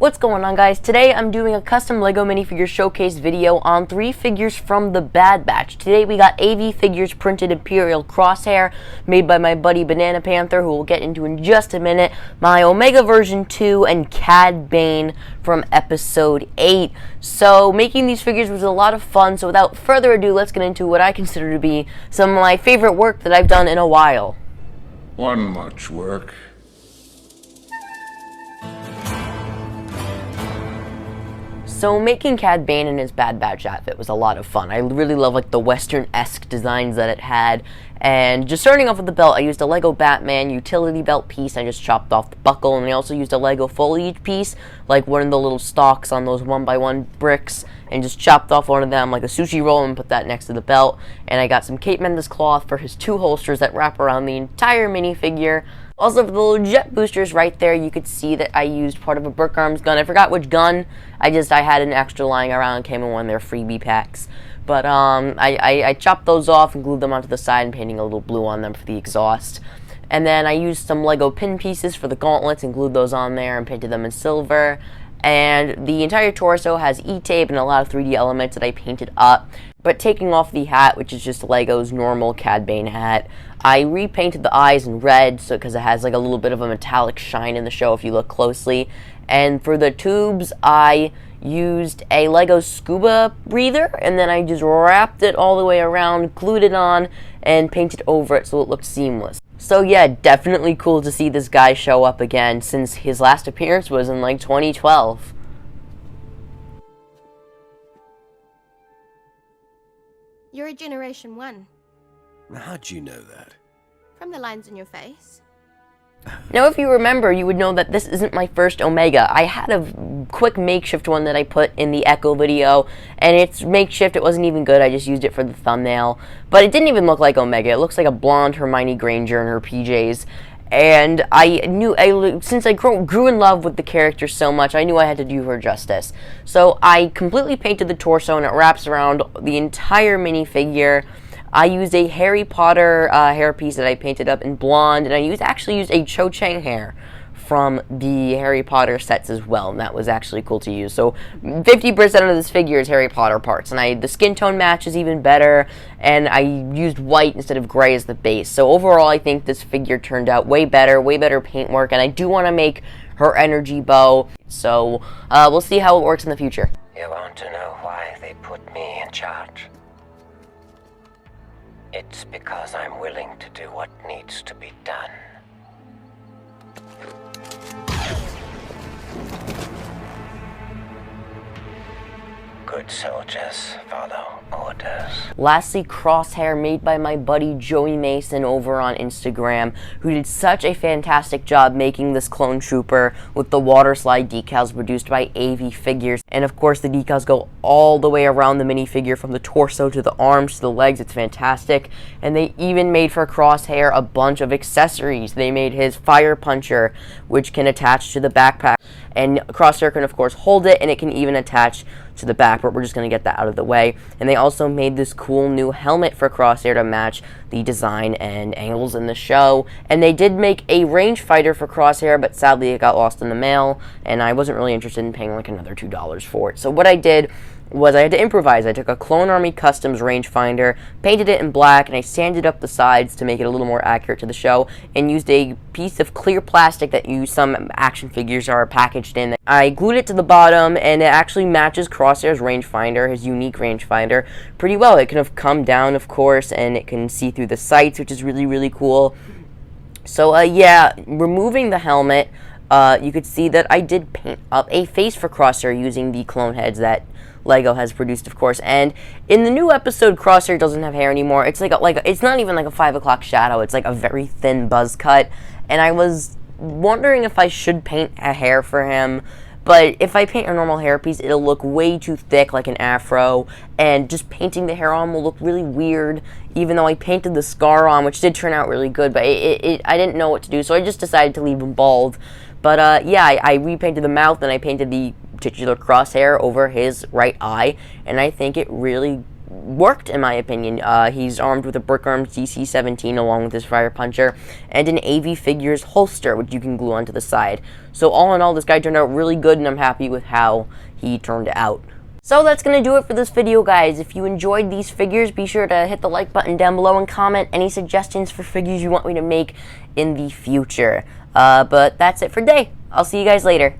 What's going on, guys? Today I'm doing a custom LEGO minifigure showcase video on 3 figures from the Bad Batch. Today we got AV figures printed Imperial Crosshair, made by my buddy Banana Panther, who we'll get into in just a minute, my Omega version 2, and Cad Bane from episode 8. So making these figures was a lot of fun, so without further ado, let's get into what I consider to be some of my favorite work that I've done in a while. One much work. So making Cad Bane in his Bad Batch outfit was a lot of fun. I really love the Western-esque designs that it had. And just starting off with the belt, I used a Lego Batman utility belt piece. I just chopped off the buckle, and I also used a Lego foliage piece, like one of the little stalks on those 1x1 bricks, and just chopped off one of them like a sushi roll and put that next to the belt. And I got some Cape Mendes cloth for his 2 holsters that wrap around the entire minifigure. Also, for the little jet boosters right there, you could see that I used part of a Brook Arms gun. I forgot which gun. I had an extra lying around, came in one of their freebie packs. But I chopped those off and glued them onto the side and painting a little blue on them for the exhaust. And then I used some Lego pin pieces for the gauntlets and glued those on there and painted them in silver. And the entire torso has E-tape and a lot of 3D elements that I painted up. But taking off the hat, which is just Lego's normal Cad Bane hat, I repainted the eyes in red because it has like a little bit of a metallic shine in the show if you look closely. And for the tubes, I used a Lego scuba breather, and then I just wrapped it all the way around, glued it on, and painted over it so it looked seamless. So yeah, definitely cool to see this guy show up again since his last appearance was in like 2012. You're a Generation 1. How'd you know that? From the lines in your face. Now, if you remember, you would know that this isn't my first Omega. I had a quick makeshift one that I put in the Echo video, and it's makeshift. It wasn't even good. I just used it for the thumbnail. But it didn't even look like Omega. It looks like a blonde Hermione Granger in her PJs. And I knew, since I grew in love with the character so much, I knew I had to do her justice. So I completely painted the torso, and it wraps around the entire minifigure. I used a Harry Potter hairpiece that I painted up in blonde, and I actually used a Cho Chang hair from the Harry Potter sets as well, and that was actually cool to use. So 50% of this figure is Harry Potter parts, and the skin tone match is even better, and I used white instead of gray as the base. So overall, I think this figure turned out way better paintwork, and I do want to make her energy bow, so we'll see how it works in the future. You want to know why they put me in charge? It's because I'm willing to do what needs to be done. Good soldiers follow orders. Lastly, Crosshair, made by my buddy Joey Mason over on Instagram, who did such a fantastic job making this clone trooper with the water slide decals produced by AV Figures. And of course, the decals go all the way around the minifigure from the torso to the arms to the legs. It's fantastic. And they even made for Crosshair a bunch of accessories. They made his fire puncher, which can attach to the backpack. And Crosshair can, of course, hold it, and it can even attach to the back, but we're just going to get that out of the way. And they also made this cool new helmet for Crosshair to match the design and angles in the show. And they did make a rangefinder for Crosshair, but sadly it got lost in the mail, and I wasn't really interested in paying like another $2 for it. So what I did was I had to improvise. I took a Clone Army Customs rangefinder, painted it in black, and I sanded up the sides to make it a little more accurate to the show, and used a piece of clear plastic that some action figures are packaged in. I glued it to the bottom, and it actually matches Crosshair's rangefinder, his unique rangefinder, pretty well. It can have come down, of course, and it can see through the sights, which is really cool. So, yeah, removing the helmet, you could see that I did paint up a face for Crosshair using the clone heads that Lego has produced, of course. And in the new episode, Crosshair doesn't have hair anymore. It's it's not even like a 5 o'clock shadow. It's like a very thin buzz cut. And I was wondering if I should paint a hair for him. But if I paint a normal hairpiece, it'll look way too thick, like an afro. And just painting the hair on will look really weird, even though I painted the scar on, which did turn out really good. But I didn't know what to do, so I just decided to leave him bald. But yeah, I repainted the mouth, and I painted the titular Crosshair over his right eye, and I think it really worked, in my opinion. He's armed with a Brick Arms DC-17 along with his Fire Puncher, and an AV Figures holster, which you can glue onto the side. So all in all, this guy turned out really good, and I'm happy with how he turned out. So that's going to do it for this video, guys. If you enjoyed these figures, be sure to hit the like button down below and comment any suggestions for figures you want me to make in the future. But that's it for today. I'll see you guys later.